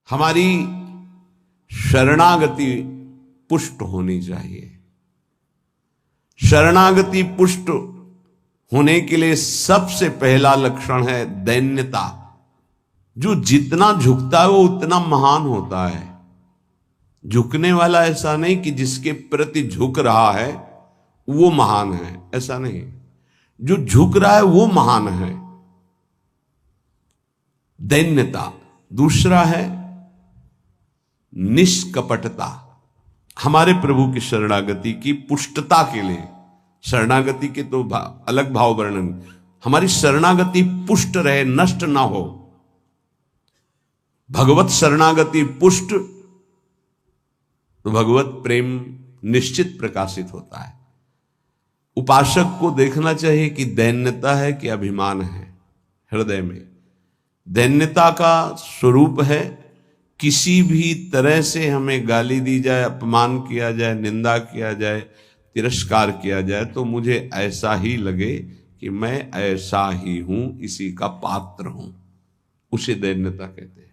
हमारी शरणागति पुष्ट होनी चाहिए। शरणागति पुष्ट होने के लिए सबसे पहला लक्षण है दैन्यता। जो जितना झुकता है वो उतना महान होता है। झुकने वाला ऐसा नहीं कि जिसके प्रति झुक रहा है वो महान है, ऐसा नहीं। जो झुक रहा है वो महान है, दैन्यता। दूसरा है निष्कपटता। हमारे प्रभु की शरणागति की पुष्टता के लिए, शरणागति के तो अलग भाव वर्णन, हमारी शरणागति पुष्ट रहे, नष्ट ना हो। भगवत शरणागति पुष्ट तो भगवत प्रेम निश्चित प्रकाशित होता है। उपासक को देखना चाहिए कि दैन्यता है कि अभिमान है हृदय में। दैन्यता का स्वरूप है किसी भी तरह से हमें गाली दी जाए, अपमान किया जाए, निंदा किया जाए, तिरस्कार किया जाए तो मुझे ऐसा ही लगे कि मैं ऐसा ही हूं, इसी का पात्र हूं। उसे दैन्यता कहते हैं।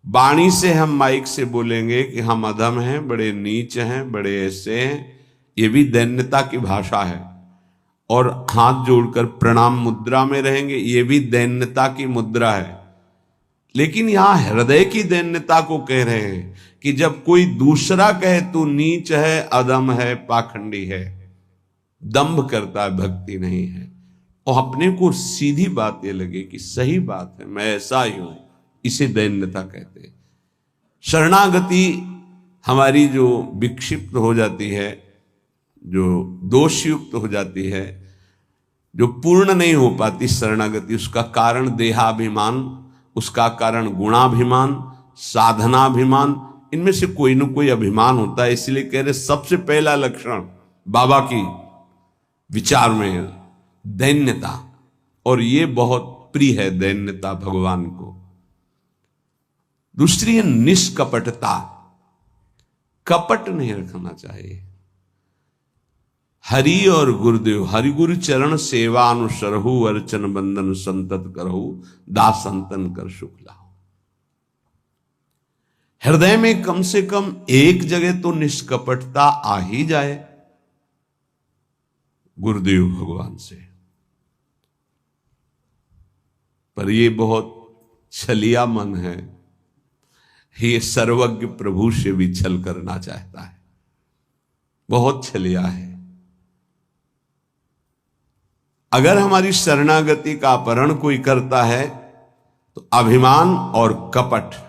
वाणी से हम माइक से बोलेंगे कि हम अधम हैं, बड़े नीच हैं, बड़े ऐसे हैं, ये भी दैन्यता की भाषा है। और हाथ जोड़कर प्रणाम मुद्रा में रहेंगे, ये भी दैन्यता की मुद्रा है। लेकिन यहां हृदय की दैन्यता को कह रहे हैं कि जब कोई दूसरा कहे तू नीच है, अधम है, पाखंडी है, दंभ करता है, भक्ति नहीं है, और अपने को सीधी बात ये लगे कि सही बात है, मैं ऐसा ही हूं, इसे दैन्यता कहते हैं। शरणागति हमारी जो विक्षिप्त हो जाती है, जो दोषयुक्त हो जाती है, जो पूर्ण नहीं हो पाती शरणागति, उसका कारण देहाभिमान, उसका कारण गुणाभिमान, साधनाभिमान, इनमें से कोई न कोई अभिमान होता है। इसलिए कह रहे सबसे पहला लक्षण बाबा की विचार में दैन्यता, और ये बहुत प्रिय है दैन्यता भगवान को। दूसरी है निष्कपटता। कपट नहीं रखना चाहिए। हरि और गुरुदेव, हरि गुरु चरण सेवा अनुसरहु, अर्चन बंदन संतत करहु, दास संतन कर सुख लाओ। हृदय में कम से कम एक जगह तो निष्कपटता आ ही जाए गुरुदेव भगवान से। पर ये बहुत छलिया मन है, ये सर्वज्ञ प्रभु से भी छल करना चाहता है, बहुत छलिया है। अगर हमारी शरणागति का अपहरण कोई करता है तो अभिमान और कपट